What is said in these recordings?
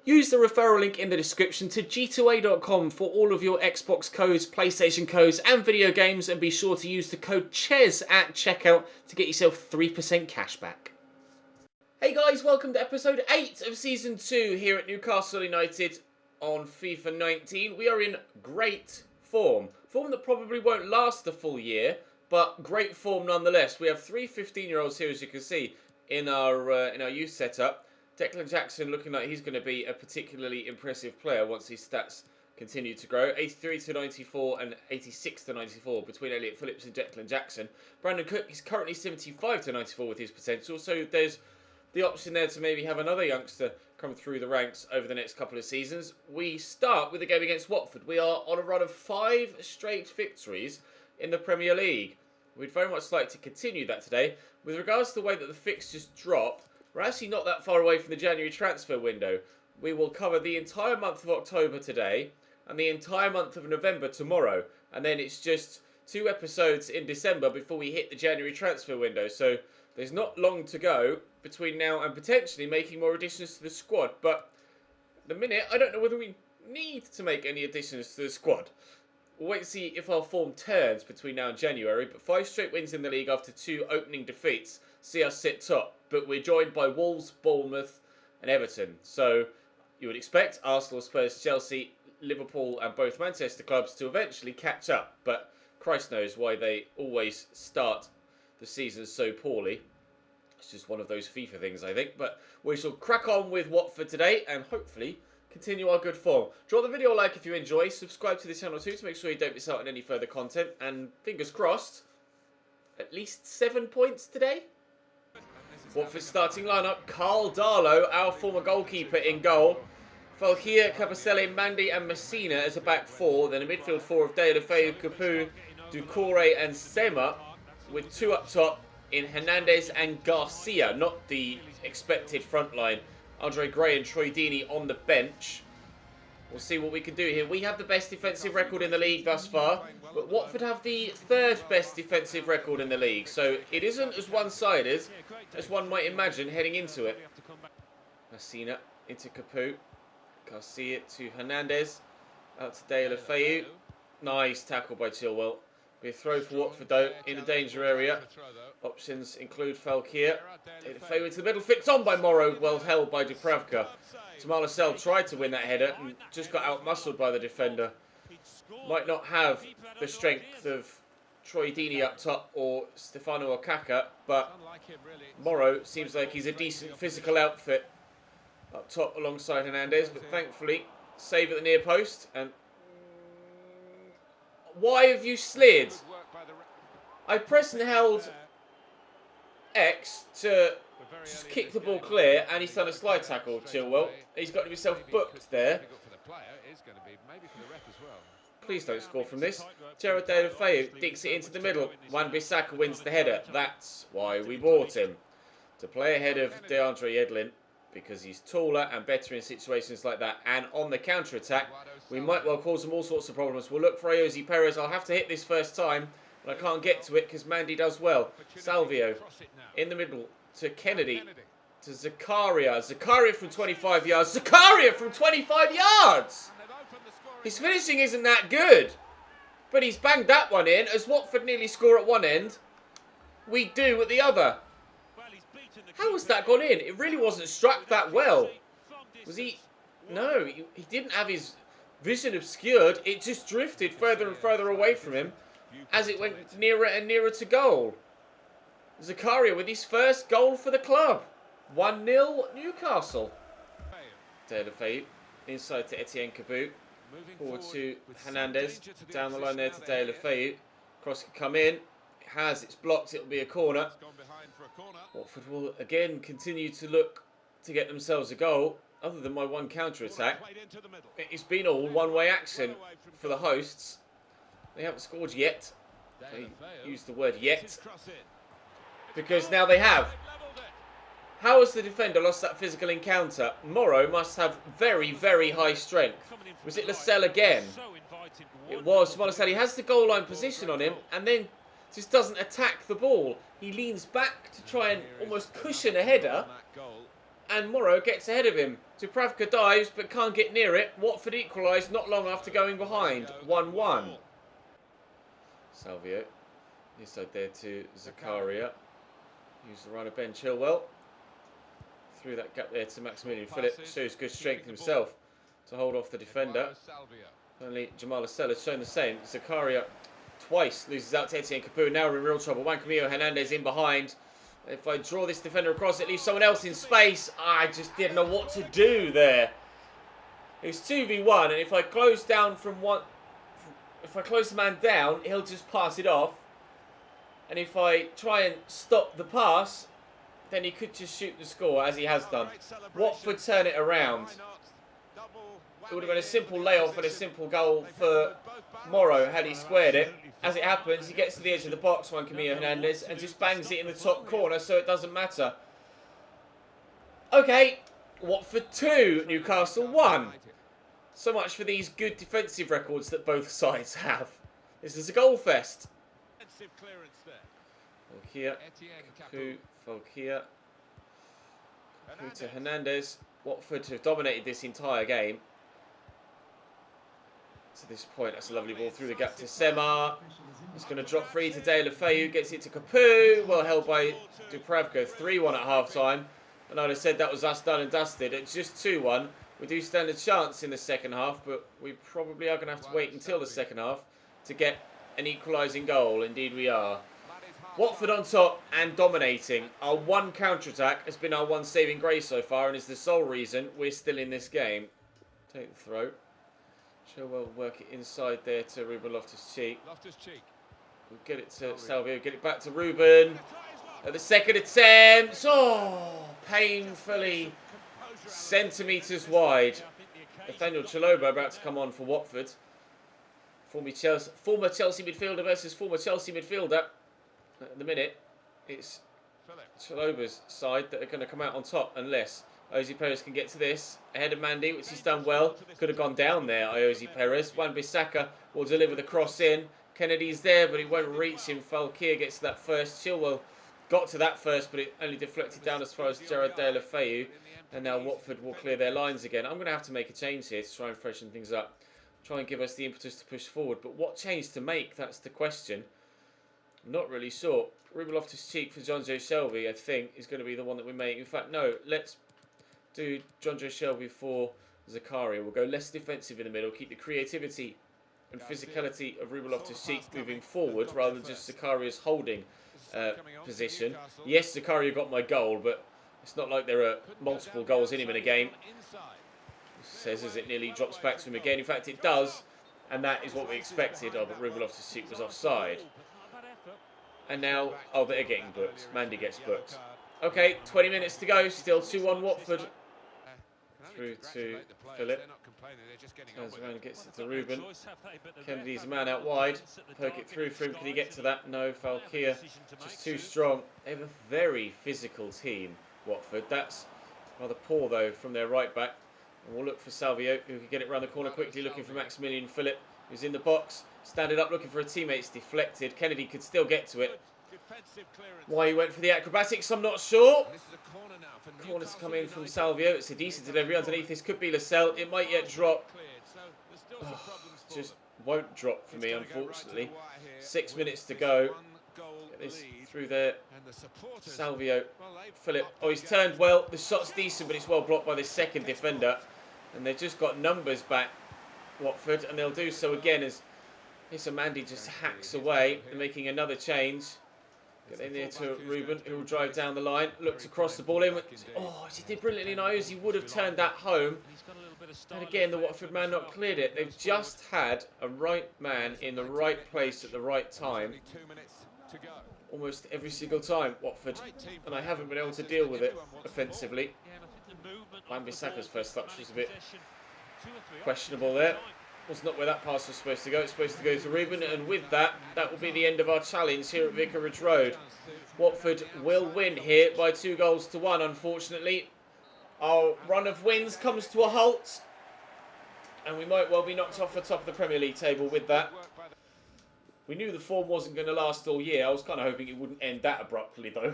Use the referral link in the description to g2a.com for all of your Xbox codes, PlayStation codes and video games, and be sure to use the code CHES at checkout to get yourself 3% cash back. Hey guys, welcome to episode 8 of Season 2 here at Newcastle United on FIFA 19. We are in great form. Form that probably won't last the full year, but great form nonetheless. We have three 15-year-olds here, as you can see, in our youth setup. Declan Jackson looking like he's going to be a particularly impressive player once his stats continue to grow. 83 to 94 and 86 to 94 between Elliot Phillips and Declan Jackson. Brandon Cook is currently 75 to 94 with his potential, so there's the option there to maybe have another youngster come through the ranks over the next couple of seasons. We start with a game against Watford. We are on a run of 5 straight victories in the Premier League. We'd very much like to continue that today. With regards to the way that the fixtures drop, we're actually not that far away from the January transfer window. We will cover the entire month of October today and the entire month of November tomorrow. And then it's just 2 episodes in December before we hit the January transfer window. So there's not long to go between now and potentially making more additions to the squad. But at the minute, I don't know whether we need to make any additions to the squad. We'll wait to see if our form turns between now and January. But 5 straight wins in the league after 2 opening defeats see us sit top. But we're joined by Wolves, Bournemouth and Everton. So you would expect Arsenal, Spurs, Chelsea, Liverpool and both Manchester clubs to eventually catch up. But Christ knows why they always start the season so poorly. It's just one of those FIFA things, I think. But we shall crack on with Watford today and hopefully continue our good form. Drop the video a like if you enjoy. Subscribe to the channel too to make sure you don't miss out on any further content. And fingers crossed, at least 7 points today. Watford's starting lineup: Carl Darlow, our former goalkeeper, in goal. Falkia, Capacelle, Mandy and Messina as a back 4. Then a midfield 4 of Deulofeu, Capu, Doucouré and Sema, with 2 up top in Hernandez and Garcia. Not the expected front line. Andre Gray and Troy Deeney on the bench. We'll see what we can do here. We have the best defensive record in the league thus far, but Watford have the 3rd best defensive record in the league, so it isn't as one-sided as one might imagine heading into it. Messina into Capu. Garcia to Hernandez. Out to Deulofeu. Nice tackle by Chilwell. Be a throw for Watford though, in the danger area. Options include Falkia. Deulofeu into the middle, flicked on by Morrow, well held by Dubravka. Tamala Sell tried to win that header and just got out-muscled by the defender. Might not have the strength of Troy Deeney up top or Stefano Okaka, but Morrow seems like he's a decent physical outfit up top alongside Hernandez, but thankfully save at the near post. And why have you slid? I pressed and held X to just kick the ball clear, and he's done a slide tackle, Chilwell. He's got himself booked there. Please don't score from this. Gerard Deulofeu digs it into the middle. Wan-Bissaka wins the header. That's why we bought him. To play ahead of DeAndre Yedlin, because he's taller and better in situations like that. And on the counter-attack, we might well cause them all sorts of problems. We'll look for Ayoze Perez. I'll have to hit this first time, but I can't get to it because Mandy does well. Salvio in the middle to Kennedy, to Zakaria. Zakaria from 25 yards. Zakaria from 25 yards! His finishing isn't that good, but he's banged that one in. As Watford nearly score at one end, we do at the other. How has that gone in? It really wasn't struck that well. Was he? No, he didn't have his vision obscured. It just drifted further and further away from him as it went nearer and nearer to goal. Zakaria with his first goal for the club. 1-0 Newcastle. Deulofeu inside to Etienne Cabu. Forward to Hernandez. Down the line there to Deulofeu. Cross can come in. It has. It's blocked. It'll be a corner. Watford will again continue to look to get themselves a goal. Other than my one counter-attack, it's been all one-way action for the hosts. They haven't scored yet. They used the word yet, because now they have. How has the defender lost that physical encounter? Morrow must have very, very high strength. Was it Lascelles again? It was. Monastery has the goal line position on him and then just doesn't attack the ball. He leans back to try and almost cushion a header. and Morrow gets ahead of him. Dubravka dives but can't get near it. Watford equalised not long after going behind. 1-1. Salvio. Inside there to Zakaria. Use the run of Ben Chilwell. Through that gap there to Maximilian Philip. Shows good strength himself to hold off the defender. Only Jamal Lascelles shown the same. Zakaria twice loses out to Etienne Capoue. Now we're in real trouble. Juan Camilo Hernandez in behind. If I draw this defender across, it leaves someone else in space. I just didn't know what to do there. It was 2v1, and if I close down from one, if I close the man down, he'll just pass it off. And if I try and stop the pass, then he could just shoot the score, as he has done. Watford turn it around. It would have been a simple layoff and a simple goal for Morrow had he squared it. As it happens, he gets to the edge of the box, Juan Camilo Hernandez, and just bangs it in the top corner, so it doesn't matter. Okay, Watford 2, Newcastle 1. So much for these good defensive records that both sides have. This is a goal fest. Falkia, Capoue, Falkia, Capoue to Hernandez. Watford have dominated this entire game. To this point, that's a lovely ball through the gap to Sema. It's going to drop free to De La Feu. Gets it to Capoue. Well held by Dubravka. 3-1 at half-time. And I'd have said that was us done and dusted. It's just 2-1. We do stand a chance in the second half, but we probably are going to have to wait until the second half to get an equalising goal. Indeed we are. Watford on top and dominating. Our one counter-attack has been our one saving grace so far and is the sole reason we're still in this game. Take the throw. Chilwell work it inside there to Ruben Loftus-Cheek. We'll get it to Salvio, get it back to Ruben. At the second attempt. Oh, painfully centimetres wide. Nathaniel Chaloba about to come on for Watford. Former Chelsea midfielder versus former Chelsea midfielder. At the minute, it's Chaloba's side that are going to come out on top unless Ozzy Perez can get to this. Ahead of Mandy, which he's done well. Could have gone down there, Ozzy Perez. Wan-Bissaka will deliver the cross in. Kennedy's there, but he won't reach him. Falkir gets to that first. Chilwell got to that first, but it only deflected down as far as Gerard De La Feu. And now Watford will clear their lines again. I'm going to have to make a change here to try and freshen things up. Try and give us the impetus to push forward. But what change to make? That's the question. I'm not really sure. Ruben Loftus-Cheek for Jonjo Shelvey, I think, is going to be the one that we make. In fact, no, let's do Jonjo Shelvey for Zakaria. We'll go less defensive in the middle, keep the creativity and physicality of Ruben Loftus-Cheek moving forward rather than just Zakaria's holding position. Yes, Zakaria got my goal, but it's not like there are multiple goals in him in a game. Says as it nearly drops back to him again. In fact, it does, and that is what we expected. Oh, but Ruben Loftus-Cheek was offside. And now, oh, they're getting booked. Mandy gets booked. Okay, 20 minutes to go. Still 2-1 Watford. Through to Philip. Turns around and gets it to Ruben. Kennedy's a man out wide. Poke it through for him. Can he get to that? No, Falkir. Just too strong. They have a very physical team, Watford. That's rather poor, though, from their right back. And we'll look for Salvio, who can get it round the corner quickly, looking for Maximilian Philip, who's in the box. Standing up, looking for a teammate. It's deflected. Kennedy could still get to it. Why he went for the acrobatics, I'm not sure. Corner to come in from Salvio. It's a decent delivery underneath. This could be Lascelles. It might yet drop. Oh, just won't drop for me, unfortunately. 6 minutes to go. Get this through there. Salvio. Philip. Oh, he's turned well. The shot's decent, but it's well blocked by the second defender. And they've just got numbers back, Watford. And they'll do so again as Mandy just hacks away. They're making another change. Get in there to Ruben, who will drive down the line. Looked across the ball in. Oh, he did brilliantly. He would have turned that home. And again, the Watford man not cleared it. They've just had a right man in the right place at the right time. Almost every single time, Watford. And I haven't been able to deal with it offensively. Wan-Bissaka's first touch was a bit questionable there. Was not where that pass was supposed to go. It's supposed to go to Ruben, and with that, that will be the end of our challenge here at Vicarage Road. Watford will win here by 2-1, unfortunately. Our run of wins comes to a halt, and we might well be knocked off the top of the Premier League table with that. We knew the form wasn't going to last all year. I was kind of hoping it wouldn't end that abruptly, though.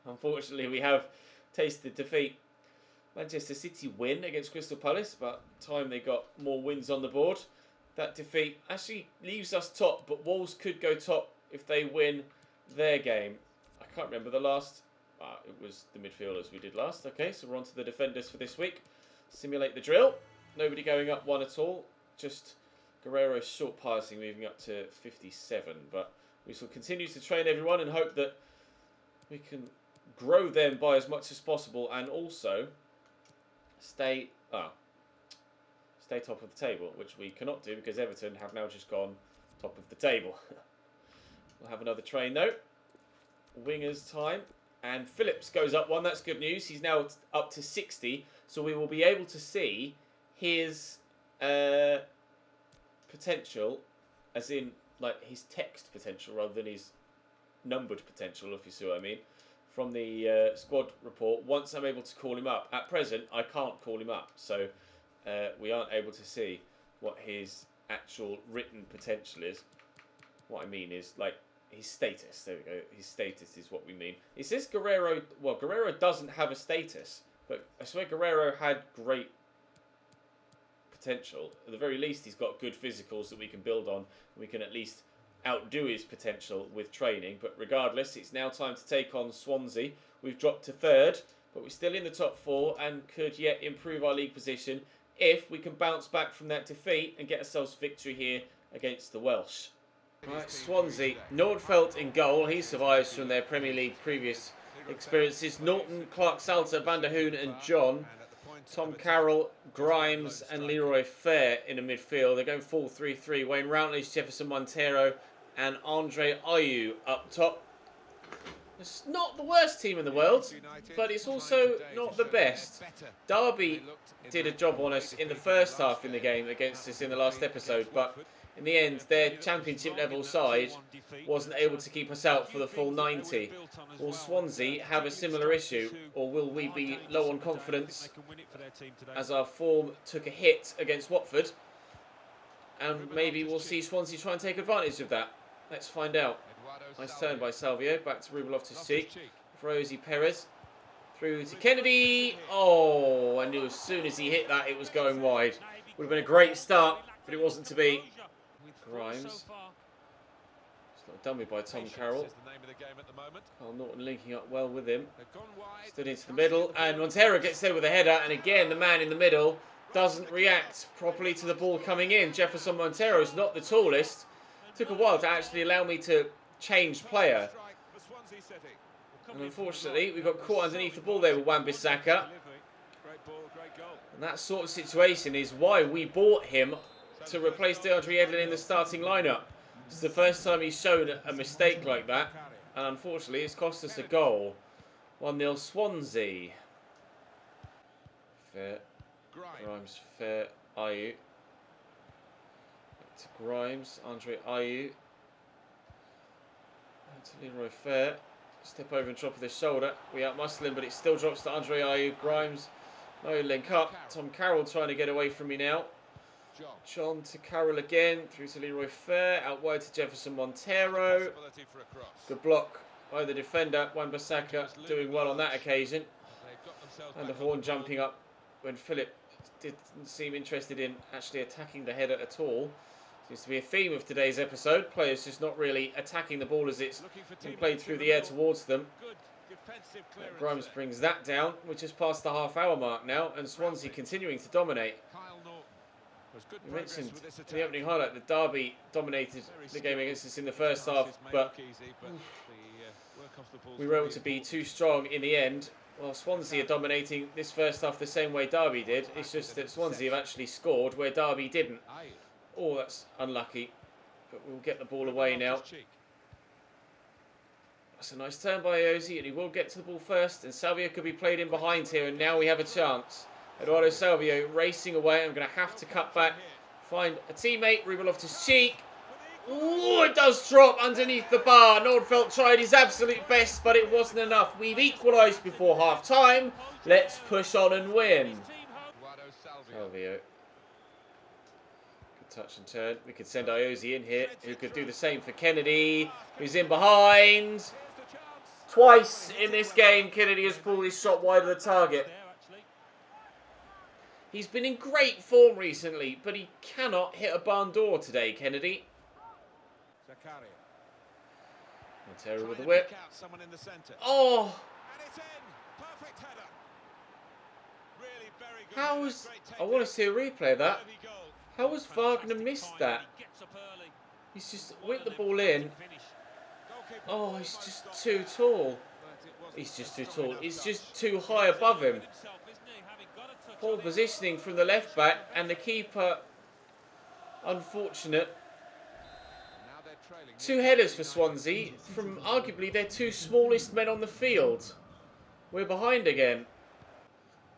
Unfortunately, we have tasted defeat. Manchester City win against Crystal Palace, but time they got more wins on the board. That defeat actually leaves us top, but Wolves could go top if they win their game. I can't remember the last. It was the midfielders we did last. Okay, so we're on to the defenders for this week. Simulate the drill. Nobody going up one at all. Just Guerrero's short passing moving up to 57. But we shall continue to train everyone and hope that we can grow them by as much as possible and also stay top of the table, which we cannot do because Everton have now just gone top of the table. We'll have another train though. Wingers time. And Phillips goes up one. That's good news. He's now up to 60. So we will be able to see his potential, as in like his text potential rather than his numbered potential, if you see what I mean, from the squad report once I'm able to call him up. At present, I can't call him up. So we aren't able to see what his actual written potential is. What I mean is like his status. There we go. His status is what we mean. It says Guerrero. Well, Guerrero doesn't have a status, but I swear Guerrero had great potential. At the very least, he's got good physicals that we can build on. We can at least outdo his potential with training. But regardless, it's now time to take on Swansea. We've dropped to third, but we're still in the top four and could yet improve our league position if we can bounce back from that defeat and get ourselves victory here against the Welsh. Right, Swansea, Nordfeldt in goal. He survives from their Premier League previous experiences. Norton, Clark-Salter, Van der Hoon and John. Tom Carroll, Grimes and Leroy Fair in the midfield. They're going 4-3-3. Wayne Routledge, Jefferson Montero and Andre Ayew up top. It's not the worst team in the world, but it's also not the best. Derby did a job on us in the first half in the game against us in the last episode, but in the end, their championship level side wasn't able to keep us out for the full 90. Will Swansea have a similar issue, or will we be low on confidence as our form took a hit against Watford? And maybe we'll see Swansea try and take advantage of that. Let's find out. Nice turn by Salvio. Back to Ruben Loftus-Cheek. Rosie Perez. Through to Kennedy. Oh, I knew as soon as he hit that it was going wide. Would have been a great start, but it wasn't to be. Grimes. It's not done with by Tom Carroll. Carl Norton linking up well with him. Stood into the middle. And Montero gets there with a header. And again, the man in the middle doesn't react properly to the ball coming in. Jefferson Montero is not the tallest. Took a while to actually allow me to change player. And unfortunately, we got caught underneath the ball there with Wan-Bissaka. And that sort of situation is why we bought him to replace DeAndre Edlin in the starting lineup. It's the first time he's shown a mistake like that. And unfortunately, it's cost us a goal. 1-0 Swansea. Fair. Grimes, fair. Ayew. Back to Grimes. Andre Ayew. To Leroy Fair. Step over and drop of the shoulder. We outmuscle him, but it still drops to Andre Ayew. Grimes. No link up. Tom Carroll trying to get away from me now. John to Carroll again. Through to Leroy Fair. Out wide to Jefferson Montero. Good block by the defender. Wan-Bissaka doing well on that occasion. And the horn jumping up when Philip didn't seem interested in actually attacking the header at all. Seems to be a theme of today's episode. Players just not really attacking the ball as it's been played through the air towards them. Grimes brings that down. We're just past the half-hour mark now, and Swansea continuing to dominate. You mentioned in the opening highlight that Derby dominated the game against us in the first half, but we were able to be too strong in the end. Well, Swansea are dominating this first half the same way Derby did. It's just that Swansea have actually scored where Derby didn't. Oh, that's unlucky. But we'll get the ball away now. That's a nice turn by Ozzy, and he will get to the ball first. And Salvio could be played in behind here, and now we have a chance. Eduardo Salvio racing away. I'm going to have to cut back. Find a teammate. Ruben Loftus-Cheek. Oh, it does drop underneath the bar. Nordfeldt tried his absolute best, but it wasn't enough. We've equalised before half-time. Let's push on and win. Salvio. Touch and turn. We could send Iosi in here, who could do the same for Kennedy, who's in behind. Twice in this game, Kennedy has pulled his shot wide of the target. He's been in great form recently, but he cannot hit a barn door today, Kennedy. Montero with the whip. Oh! How was... I want to see a replay of that. How was Wagner missed that? He's just whipped the ball in. Oh, he's just too tall. He's just too tall. It's just too high above him. Poor positioning from the left back, and the keeper, unfortunate. 2 headers for Swansea from arguably their 2 smallest men on the field. We're behind again.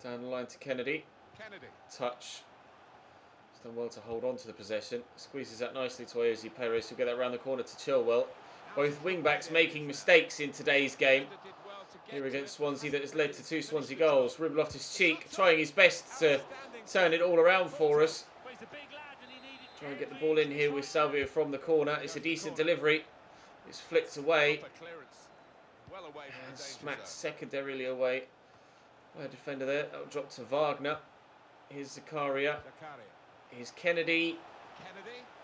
Down the line to Kennedy. Touch. He's done well to hold on to the possession. Squeezes that nicely to Ep8. He'll get that round the corner to Chilwell. Both wing-backs making mistakes in today's game. Here against Swansea, that has led to 2 Swansea goals. Ruben Loftus-Cheek trying his best to turn it all around for us. Trying to get the ball in here with Salvio from the corner. It's a decent delivery. It's flicked away. And smacked secondarily away by a defender there. That'll drop to Wagner. Here's Zakaria. Here's Kennedy.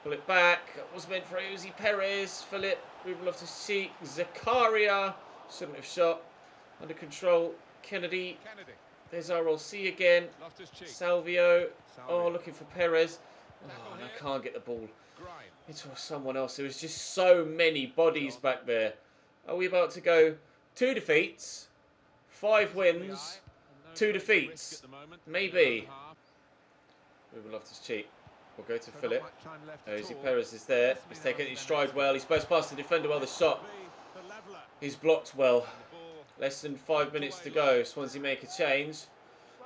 Pull it back. That was meant for Ep8. Philip. Ruben Loftus-Cheek. Zakaria. Shouldn't have shot. Under control. Kennedy. There's RLC again. Salvio. Oh, looking for Perez. Oh, and I can't get the ball into someone else. There was just so many bodies back there. Are we about to go 2 defeats, 5 wins, 2 defeats? Maybe. Ruben Loftus-Cheek. We'll go to Philip. Ep8 is there. He's taken it in stride well. He's supposed past the defender well. The shot. He's blocked well. Less than 5 minutes to go. Swansea make a change.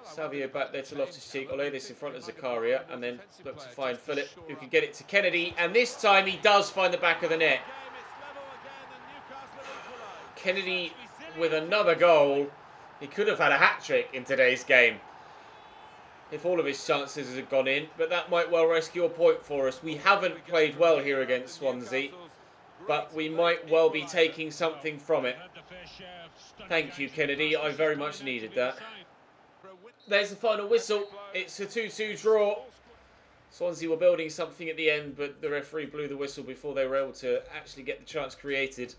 Savio back there to Loftus-Cheek. I'll lay this in front of Zakaria and then look to find Philip, who can get it to Kennedy. And this time he does find the back of the net. Kennedy with another goal. He could have had a hat-trick in today's game if all of his chances had gone in. But that might well rescue a point for us. We haven't played well here against Swansea, but we might well be taking something from it. Thank you, Kennedy. I very much needed that. There's the final whistle. It's a 2-2 draw. Swansea were building something at the end, but the referee blew the whistle before they were able to actually get the chance created.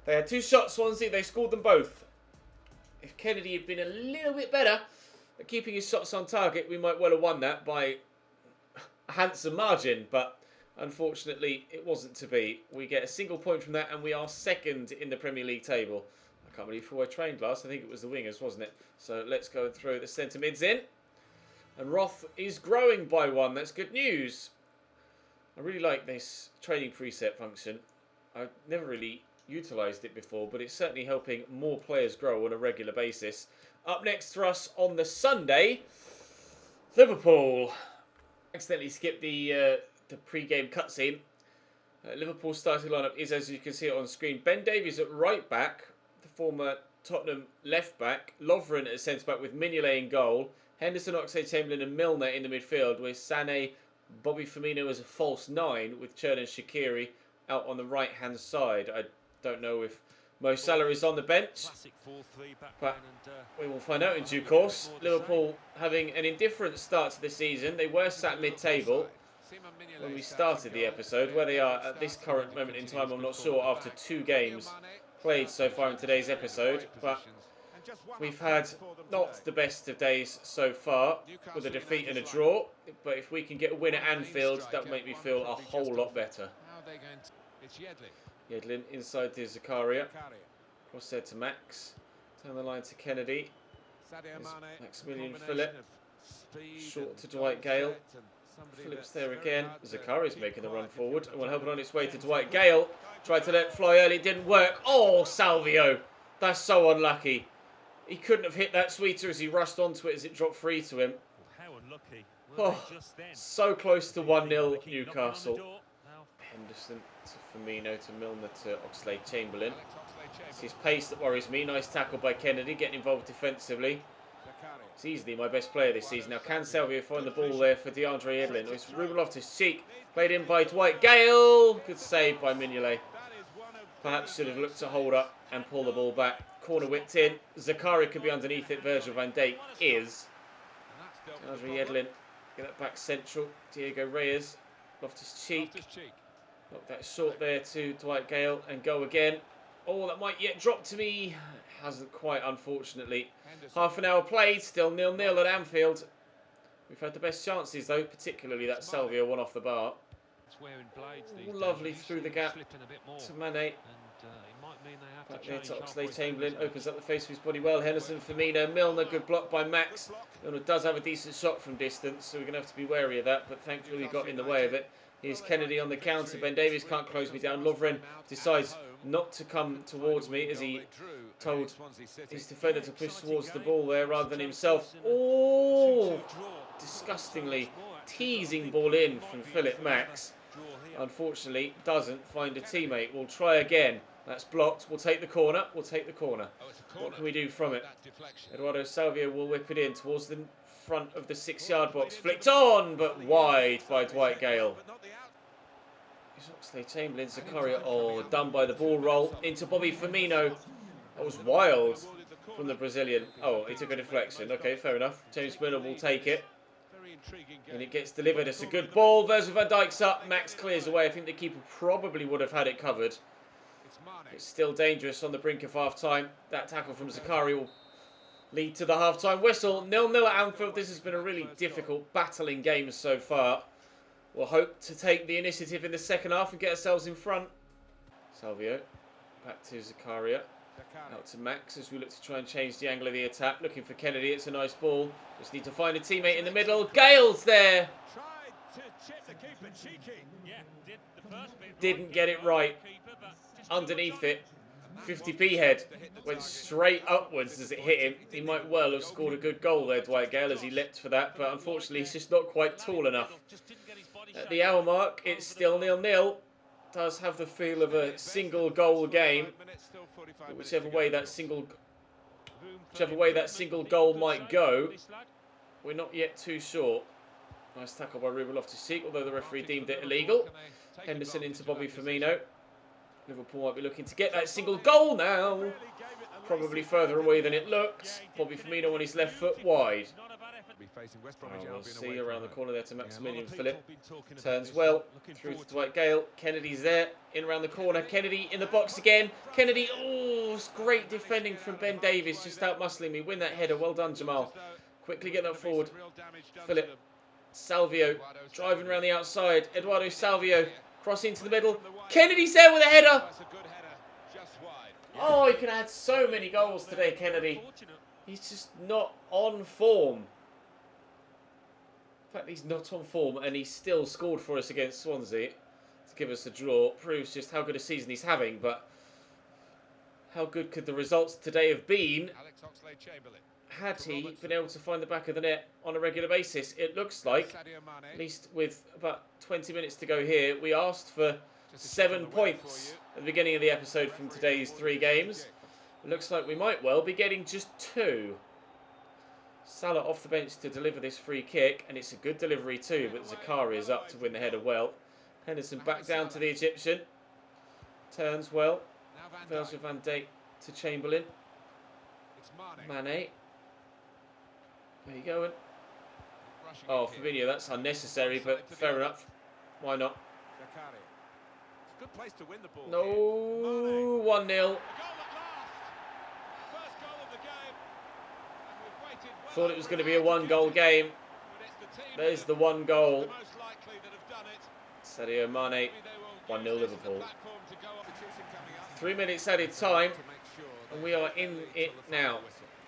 They had 2 shots, Swansea. They scored them both. If Kennedy had been a little bit better at keeping his shots on target, we might well have won that by a handsome margin, but unfortunately it wasn't to be. We get a single point from that, and we are second in the Premier League table. I can't believe who I trained last. I think it was the wingers, wasn't it? So let's go and throw the centre mids in. And Roth is growing by 1. That's good news. I really like this training preset function. I've never really utilised it before, but it's certainly helping more players grow on a regular basis. Up next for us on the Sunday, Liverpool. Accidentally skipped the pre-game cutscene. Liverpool's starting lineup is, as you can see it on screen, Ben Davies at right back, the former Tottenham left back, Lovren at centre back with Mignolet in goal, Henderson, Oxlade-Chamberlain and Milner in the midfield, with Sané, Bobby Firmino as a false 9, with Chernan Shaqiri out on the right hand side. I don't know if Mo Salah is on the bench, but we will find out in due course. Liverpool having an indifferent start to the season. They were sat mid-table when we started the episode. Where they are at this current moment in time, I'm not sure, after 2 games played so far in today's episode, but we've had not the best of days so far, with a defeat and a draw. But if we can get a win at Anfield, that will make me feel a whole lot better. Yedlin inside to Zakaria. Cross there to Max. Down the line to Kennedy. There's Maximilian Philip. Short to Dwight Gale. Phillips there again. Zakaria's making the run forward and will help it on its way to Dwight Gale. Tried to let it fly early, didn't work. Oh, Salvio. That's so unlucky. He couldn't have hit that sweeter as he rushed onto it as it dropped free to him. Oh, so close to 1-0 Newcastle. Henderson to Firmino to Milner to Oxlade-Chamberlain. It's his pace that worries me. Nice tackle by Kennedy, getting involved defensively. He's easily my best player this season. Now, can Salvio find the ball there for DeAndre Yedlin? It's Ruben Loftus-Cheek, played in by Dwight Gale. Good save by Mignolet. Perhaps should have looked to hold up and pull the ball back. Corner whipped in. Zakaria could be underneath it. Virgil van Dijk is. Adri Edlin. Get that back central. Diego Reyes. Loftus-Cheek. Knock that short there to Dwight Gale and go again. Oh, that might yet drop to me. Hasn't quite, unfortunately. Half an hour played. Still 0-0 at Anfield. We've had the best chances, though, particularly that Salvio one off the bar. Ooh, lovely through the gap to Mane. Back there to Oxlade-Chamberlain. Opens up the face of his body well. Henderson, Firmino, Milner. Good block by Max. Milner does have a decent shot from distance, so we're going to have to be wary of that. But thankfully, we got in the way of it. Here's Kennedy on the counter. Ben Davies can't close me down. Lovren decides not to come towards me as he told his defender to push towards the ball there rather than himself. Oh, disgustingly teasing ball in from Philip Max. Unfortunately, doesn't find a teammate. We'll try again. That's blocked. We'll take the corner. We'll take the corner. What can we do from it? Eduardo Salvio will whip it in towards the front of the 6-yard box. Flicked on, but wide by Dwight Gale. Oxlade-Chamberlain, Zakaria. Oh, done by the ball roll into Bobby Firmino. That was wild from the Brazilian. Oh, he took a deflection. Okay, fair enough. James Milner will take it. And it gets delivered. It's a good ball. Virgil van Dijk's up. Max clears away. I think the keeper probably would have had it covered. It's still dangerous on the brink of half-time. That tackle from Zakaria will lead to the half-time whistle. 0-0 at Anfield. This has been a really difficult, battling game so far. We'll hope to take the initiative in the second half and get ourselves in front. Salvio. Back to Zakaria. Out to Max as we look to try and change the angle of the attack. Looking for Kennedy. It's a nice ball. Just need to find a teammate in the middle. Gale's there. Didn't get it right. Underneath it. 50p head. Went straight upwards as it hit him. He might well have scored a good goal there, Dwight Gale, as he leapt for that. But unfortunately, he's just not quite tall enough. At the hour mark, it's still 0-0. Does have the feel of a single goal game. But whichever way that single goal might go, we're not yet too sure. Nice tackle by Ruben Loftus-Cheek, although the referee deemed it illegal. Henderson into Bobby Firmino. Liverpool might be looking to get that single goal now. Probably further away than it looked. Bobby Firmino on his left foot wide. We'll see around the corner there to Maximilian Philip. Turns well through to Dwight Gale. Kennedy's there, in around the corner. Kennedy in the box again. Kennedy, oh, it's great defending from Ben Davies, just out muscling me. Win that header. Well done, Jamal. Quickly get that forward. Philip. Salvio driving around the outside. Eduardo Salvio cross into the middle. Kennedy's there with a header. Oh, he could have had so many goals today, Kennedy. He's just not on form. In fact, he's not on form, and he still scored for us against Swansea to give us a draw. Proves just how good a season he's having, but how good could the results today have been had he been able to find the back of the net on a regular basis? It looks like, at least with about 20 minutes to go here, we asked for 7 points at the beginning of the episode from today's 3 games. It looks like we might well be getting just 2. Salah off the bench to deliver this free kick, and it's a good delivery too, but Zakaria is up to win the header well. Henderson back down to the Egyptian. Turns well. Virgil van Dijk to Chamberlain. Mane. Where you going? Oh, Fabinho, that's unnecessary, but fair enough. Why not? No, 1-0. Thought it was going to be a 1-goal game. There's the 1 goal. Sadio Mane, 1-0 Liverpool. 3 minutes added time, and we are in it now.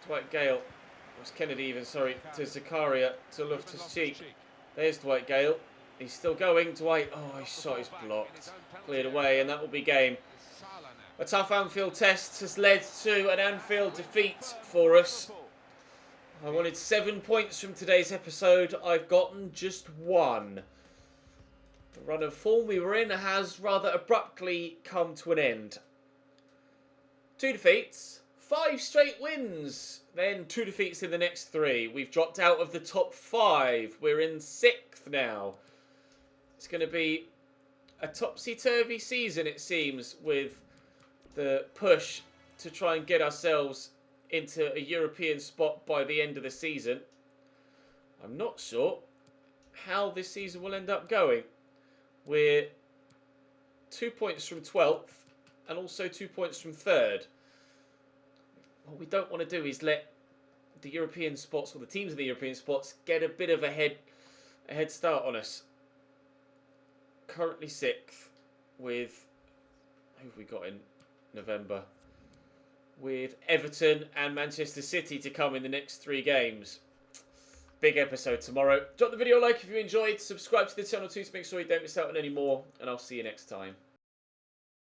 Dwight Gale, was Kennedy even, sorry, to Zakaria, to Loftus-Cheek. There's Dwight Gale. He's still going. Dwight, oh, his shot is blocked. Cleared away, and that will be game. A tough Anfield test has led to an Anfield defeat for us. I wanted 7 points from today's episode. I've gotten just 1. The run of form we were in has rather abruptly come to an end. 2 defeats, 5 straight wins, then 2 defeats in the next 3. We've dropped out of the top 5. We're in 6th now. It's going to be a topsy-turvy season, it seems, with the push to try and get ourselves into a European spot by the end of the season. I'm not sure how this season will end up going. We're 2 points from 12th and also 2 points from 3rd. What we don't want to do is let the European spots, or the teams in the European spots, get a bit of a head start on us. Currently 6th with, who have we got in November? With Everton and Manchester City to come in the next 3 games. Big episode tomorrow. Drop the video a like if you enjoyed. Subscribe to the channel too to make sure you don't miss out on any more. And I'll see you next time.